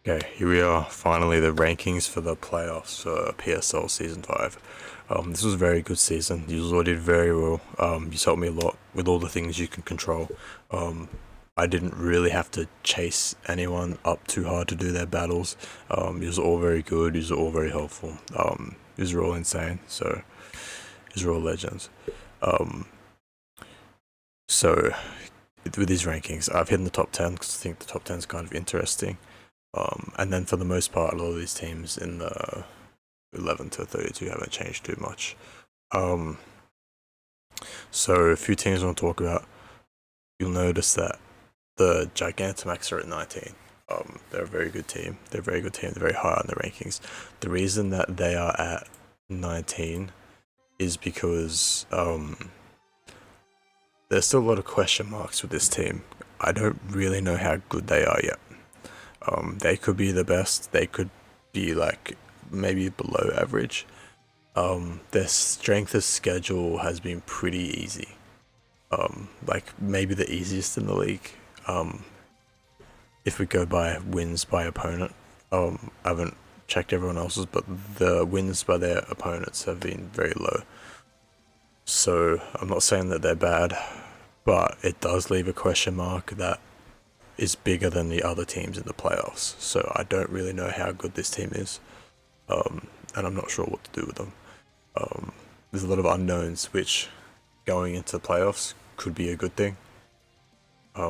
Okay, here we are. Finally, the rankings for the playoffs for PSL Season 5. This was a very good season. You all did very well. You helped me a lot with all the things you can control. Um, I didn't really have to chase anyone up too hard to do their battles. You was all very good. You was all very helpful. You was all insane. So, you were all legends. Um, so, with these rankings, I've hit in the top 10 because I think the top 10 is kind of interesting. And then for the most part, a lot of these teams in the 11 to 32 haven't changed too much. Um, so a few teams I want to talk about. You'll notice that the Gigantamax are at 19. They're a very good team. They're a very good team. They're very high on the rankings. The reason that they are at 19 is because there's still a lot of question marks with this team. I don't really know how good they are yet. They could be the best. They could be like maybe below average. Their strength of schedule has been pretty easy. Like maybe the easiest in the league. If we go by wins by opponent, I haven't checked everyone else's, but the wins by their opponents have been very low. So I'm not saying that they're bad, but it does leave a question mark that is bigger than the other teams in the playoffs. So I don't really know how good this team is, and I'm not sure what to do with them. There's a lot of unknowns, which going into the playoffs could be a good thing.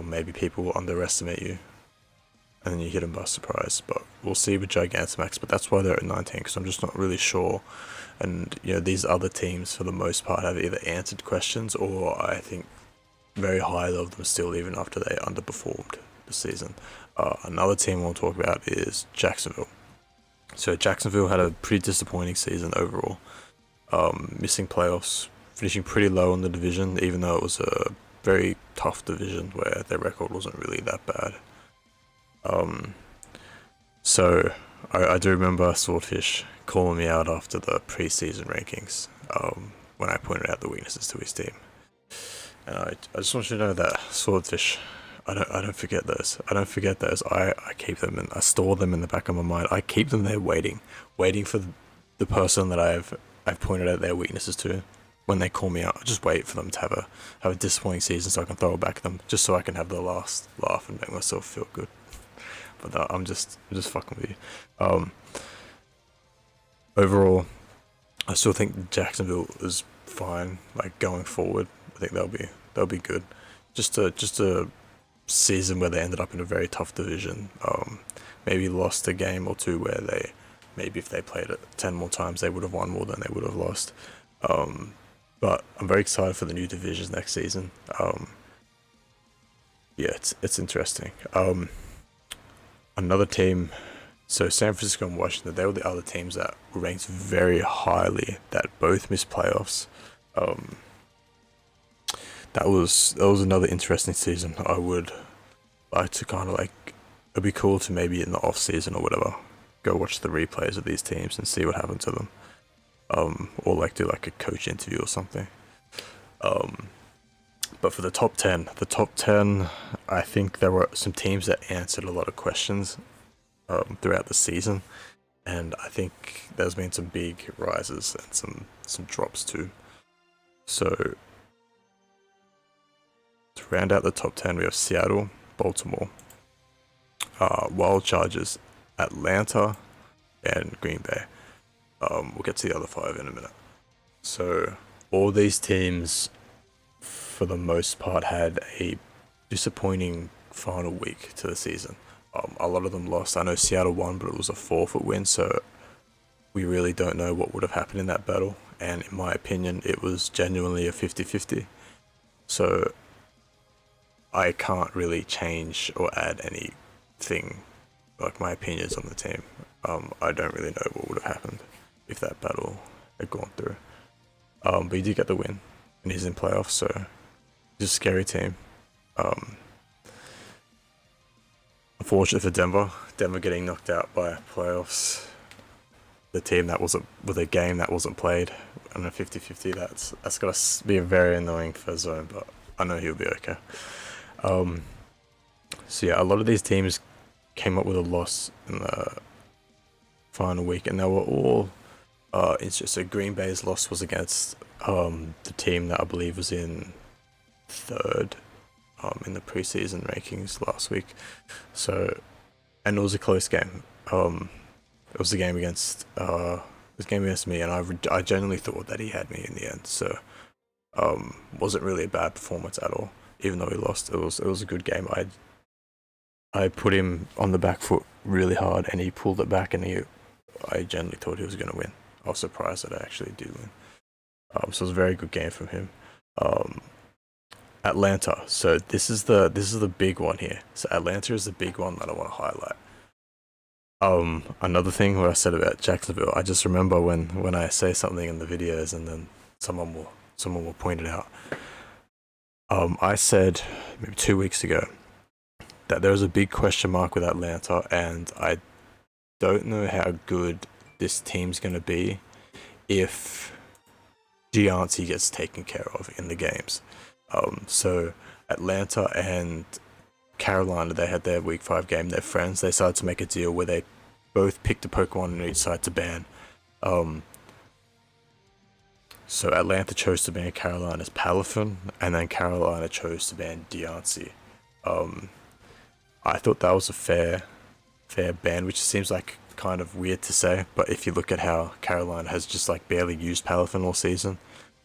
Maybe people will underestimate you, and then you hit them by surprise. But we'll see with Gigantamax. But that's why they're at 19, because I'm just not really sure. And these other teams, for the most part, have either answered questions, or I think very high of them still, even after they underperformed this season. Another team we'll talk about is Jacksonville. So Jacksonville had a pretty disappointing season overall, missing playoffs, finishing pretty low in the division, even though it was a very tough division where their record wasn't really that bad. So I do remember Swordfish calling me out after the preseason rankings, when I pointed out the weaknesses to his team. And I just want you to know that Swordfish, I don't forget those. I don't forget those. I keep them and I store them in the back of my mind. I keep them there waiting for the person that I've pointed out their weaknesses to. When they call me out, I just wait for them to have a disappointing season so I can throw it back at them, just so I can have the last laugh and make myself feel good. But I'm just fucking with you. Overall, I still think Jacksonville is fine. Like going forward, I think they'll be good. Just a season where they ended up in a very tough division. Maybe lost a game or two where they maybe if they played it 10 more times they would have won more than they would have lost. But I'm very excited for the new divisions next season. Yeah, it's interesting. Another team, so San Francisco and Washington, they were the other teams that were ranked very highly that both missed playoffs. Um, that was another interesting season. I would like to kind of like it'd be cool to maybe in the off season or whatever go watch the replays of these teams and see what happened to them. Or like do like a coach interview or something. But for the top 10, I think there were some teams that answered a lot of questions throughout the season, and I think there's been some big rises and some drops too. So to round out the top 10, we have Seattle, Baltimore, Wild Chargers, Atlanta, and Green Bay. We'll get to the other five in a minute. So all these teams, for the most part, had a disappointing final week to the season. A lot of them lost. I know Seattle won, but it was a forfeit win, so we really don't know what would have happened in that battle. And in my opinion, it was genuinely a 50-50. So I can't really change or add anything, like my opinions on the team. I don't really know what would have happened if that battle had gone through. But he did get the win, and he's in playoffs, so he's a scary team. Unfortunate for Denver getting knocked out by playoffs. The team that wasn't with a game that wasn't played on a 50-50. That's gotta be very annoying for Zone, but I know he'll be okay. So yeah, a lot of these teams came up with a loss in the final week, and they were all it's just so Green Bay's loss was against the team that I believe was in third in the preseason rankings last week. So, and it was a close game. It was a game against me, and I genuinely thought that he had me in the end. So, wasn't really a bad performance at all. Even though he lost, it was a good game. I put him on the back foot really hard, and he pulled it back, and I genuinely thought he was going to win. I was surprised that I actually did win. So it was a very good game from him. Atlanta. So this is the big one here. So Atlanta is the big one that I want to highlight. Another thing what I said about Jacksonville, I just remember when I say something in the videos and then someone will point it out. I said maybe 2 weeks ago that there was a big question mark with Atlanta, and I don't know how good this team's going to be if Gianti gets taken care of in the games. So Atlanta and Carolina, they had their week 5 game. They're friends. They decided to make a deal where they both picked a Pokemon on each side to ban. So Atlanta chose to ban Carolina's Palafin, and then Carolina chose to ban Diancie. I thought that was a fair ban, which seems like kind of weird to say, but if you look at how Carolina has just like barely used Palafin all season,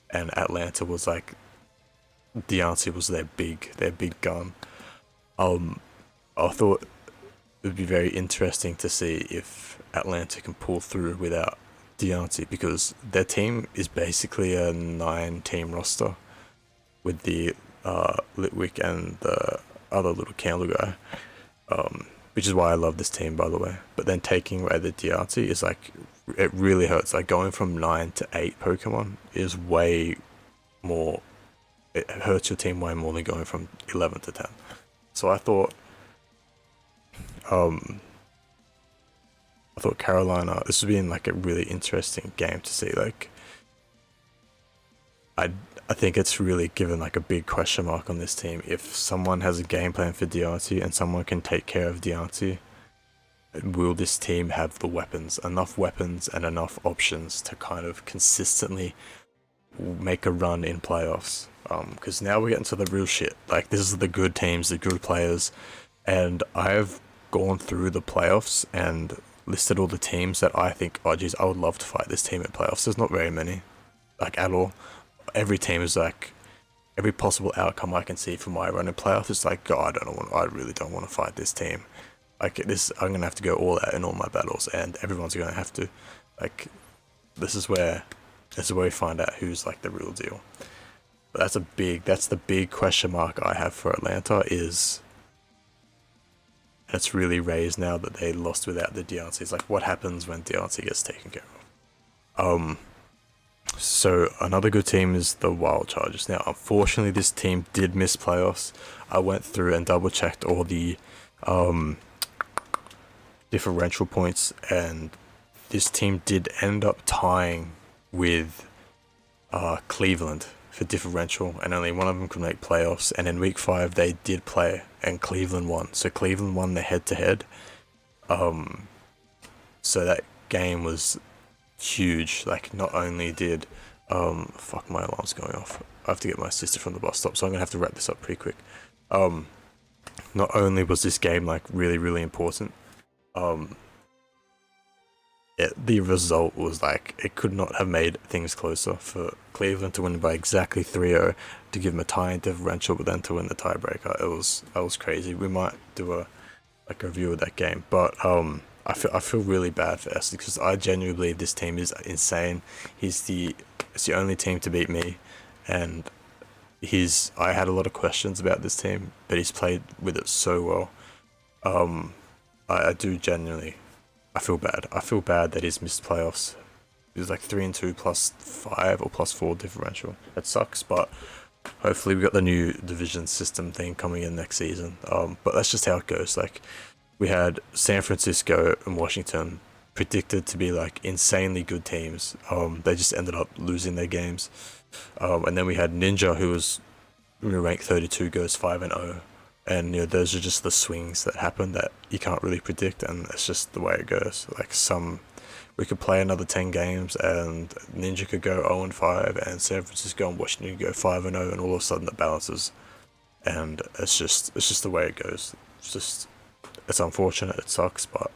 and Atlanta was like Diancie was their big gun. I thought it would be very interesting to see if Atlanta can pull through without Diancie, because their team is basically a 9-team roster with the Litwick and the other little candle guy, which is why I love this team, by the way. But then taking away the Diancie is like, it really hurts. Like going from 9 to 8 Pokemon is way more, it hurts your team way more than going from 11 to 10. So I thought Carolina, this would be like a really interesting game to see. Like, I think it's really given like a big question mark on this team. If someone has a game plan for Diancie and someone can take care of Diancie, will this team have the enough weapons and enough options to kind of consistently make a run in playoffs? Because now we're getting to the real shit. Like, this is the good teams, the good players, and I've gone through the playoffs and listed all the teams that I think, oh geez, I would love to fight this team in playoffs. There's not very many, like, at all. Every team is like, every possible outcome I can see from my run in playoffs is like, God, I really don't want to fight this team. Like, I'm gonna have to go all out in all my battles, and everyone's gonna have to, like, this is where we find out who's like the real deal. But that's the big question mark I have for Atlanta, is it's really raised now that they lost without the Diancie. It's like, what happens when Diancie gets taken care of? So another good team is the Wild Chargers. Now, unfortunately, this team did miss playoffs. I went through and double checked all the differential points, and this team did end up tying with Cleveland for differential, and only one of them could make playoffs. And in week 5 they did play, and Cleveland won. So Cleveland won the head-to-head. So that game was huge. Like, not only did fuck, my alarm's going off. I have to get my sister from the bus stop, so I'm gonna have to wrap this up pretty quick. Not only was this game like really, really important, the result was like, it could not have made things closer for Cleveland to win by exactly 3-0, to give them a tie differential, but then to win the tiebreaker. That was crazy. We might do a review of that game, but I feel really bad for Esli, because I genuinely believe this team is insane. It's the only team to beat me, and I had a lot of questions about this team, but he's played with it so well. I do genuinely, I feel bad. I feel bad that he's missed playoffs. It was like 3-2 +5 or +4 differential. It sucks, but hopefully we got the new division system thing coming in next season. But that's just how it goes. Like, we had San Francisco and Washington predicted to be like insanely good teams. They just ended up losing their games. And then we had Ninja, who was ranked 32, goes 5-0. And those are just the swings that happen that you can't really predict, and it's just the way it goes. Like we could play another 10 games, and Ninja could go 0-5, and San Francisco and Washington could go 5-0, and all of a sudden it balances. And it's just the way it goes. It's unfortunate, it sucks, but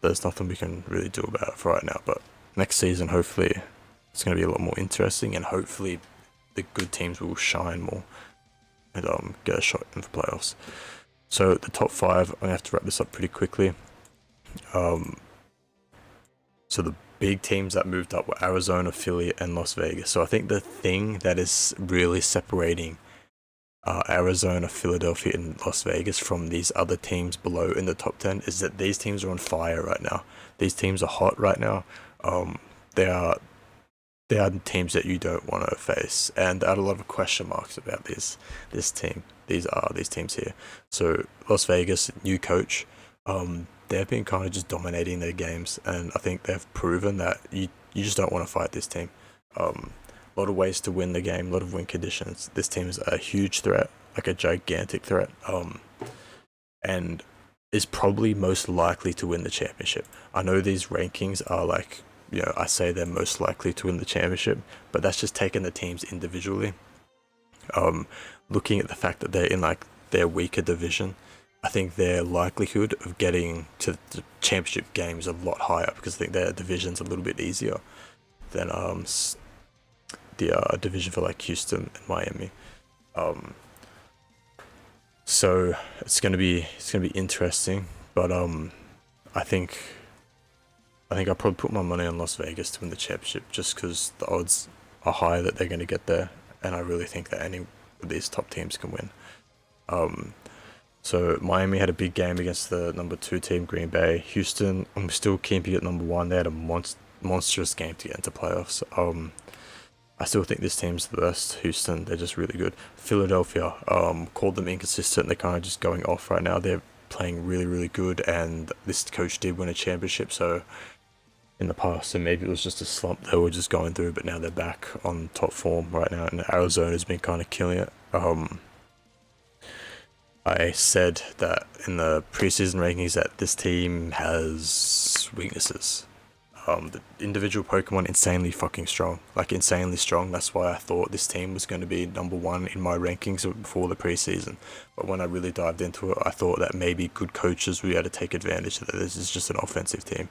there's nothing we can really do about it for right now. But next season, hopefully, it's going to be a lot more interesting, and hopefully the good teams will shine more and get a shot in the playoffs. So the top 5, I'm going to have to wrap this up pretty quickly. So the big teams that moved up were Arizona, Philly, and Las Vegas. So I think the thing that is really separating Arizona, Philadelphia, and Las Vegas from these other teams below in the top 10 is that these teams are on fire right now. These teams are hot right now. They are teams that you don't want to face, and I had a lot of question marks about this team. These teams here. So Las Vegas, new coach. They've been kind of just dominating their games, and I think they've proven that you just don't want to fight this team. A lot of ways to win the game, a lot of win conditions. This team is a huge threat, like a gigantic threat, and is probably most likely to win the championship. I know these rankings are like, I say they're most likely to win the championship, but that's just taking the teams individually. Looking at the fact that they're in like their weaker division, I think their likelihood of getting to the championship game is a lot higher, because I think their division's a little bit easier than the division for like Houston and Miami. So it's gonna be interesting, but I think I'll probably put my money on Las Vegas to win the championship, just because the odds are high that they're going to get there, and I really think that any of these top teams can win. So Miami had a big game against the number 2 team, Green Bay. Houston, I'm still keeping it number 1. They had a monstrous game to get into playoffs. I still think this team's the best. Houston, they're just really good. Philadelphia, called them inconsistent. They're kind of just going off right now. They're playing really, really good, and this coach did win a championship, so in the past, so maybe it was just a slump they were just going through, but now they're back on top form right now, and Arizona's been kind of killing it. I said that in the preseason rankings that this team has weaknesses. The individual Pokemon insanely fucking strong, like insanely strong. That's why I thought this team was going to be number 1 in my rankings before the preseason. But when I really dived into it, I thought that maybe good coaches would be able to take advantage of that. This is just an offensive team.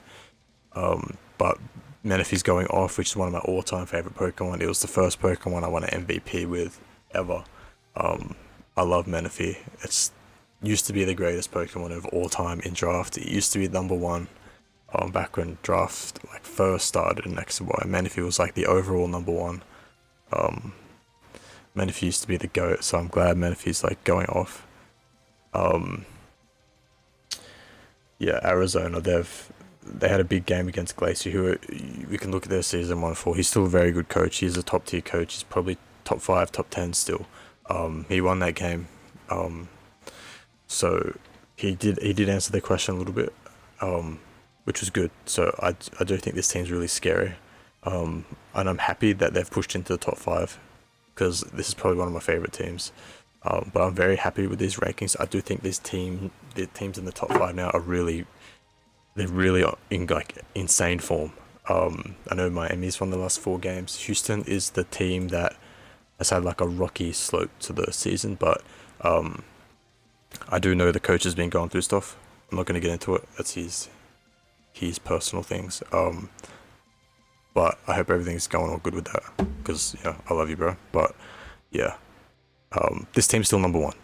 But Manaphy's going off, which is one of my all-time favorite Pokemon. It was the first Pokemon I won an MVP with ever. I love Manaphy. It's used to be the greatest Pokemon of all time in draft. It used to be number 1 back when draft like first started in X and Y. Manaphy was like the overall number 1. Manaphy used to be the GOAT, so I'm glad Manaphy's like going off. Arizona, they had a big game against Glacier, who we can look at their season 1-4. He's still a very good coach. He's a top tier coach. He's probably top 5, top 10 still. He won that game. So he did answer the question a little bit, which was good. So I do think this team's really scary. And I'm happy that they've pushed into the top 5, because this is probably one of my favorite teams. But I'm very happy with these rankings. I do think the teams in the top 5 now are really in like insane form. I know Miami's won the last 4 games. Houston is the team that has had like a rocky slope to the season, but I do know the coach has been going through stuff. I'm not going to get into it. That's his personal things. But I hope everything's going all good with that, because I love you, bro. But this team's still number 1.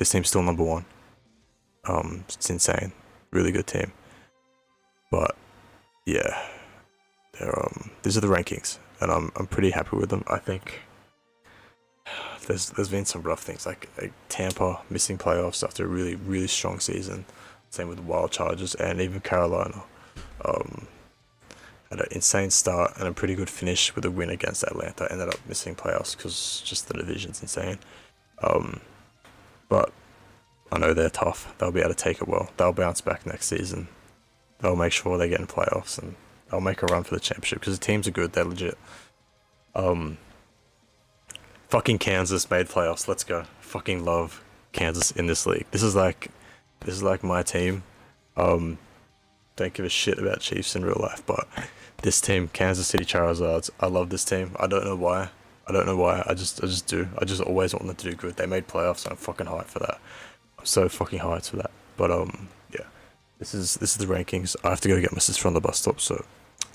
It's insane. Really good team. But yeah, these are the rankings, and I'm pretty happy with them. I think there's been some rough things, like Tampa missing playoffs after a really, really strong season. Same with the Wild Chargers, and even Carolina had an insane start and a pretty good finish with a win against Atlanta. Ended up missing playoffs because just the division's insane. But I know they're tough. They'll be able to take it well. They'll bounce back next season. They'll make sure they get in playoffs, and they'll make a run for the championship, because the teams are good. They're legit. Fucking Kansas made playoffs. Let's go. Fucking love Kansas in this league. This is like my team. Don't give a shit about Chiefs in real life, but this team, Kansas City Charizards, I love this team. I don't know why. I just do. I just always want them to do good. They made playoffs, and I'm fucking hyped for that. I'm so fucking hyped for that. But yeah, this is the rankings. I have to go get my sister on the bus stop, so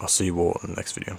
I'll see you all in the next video.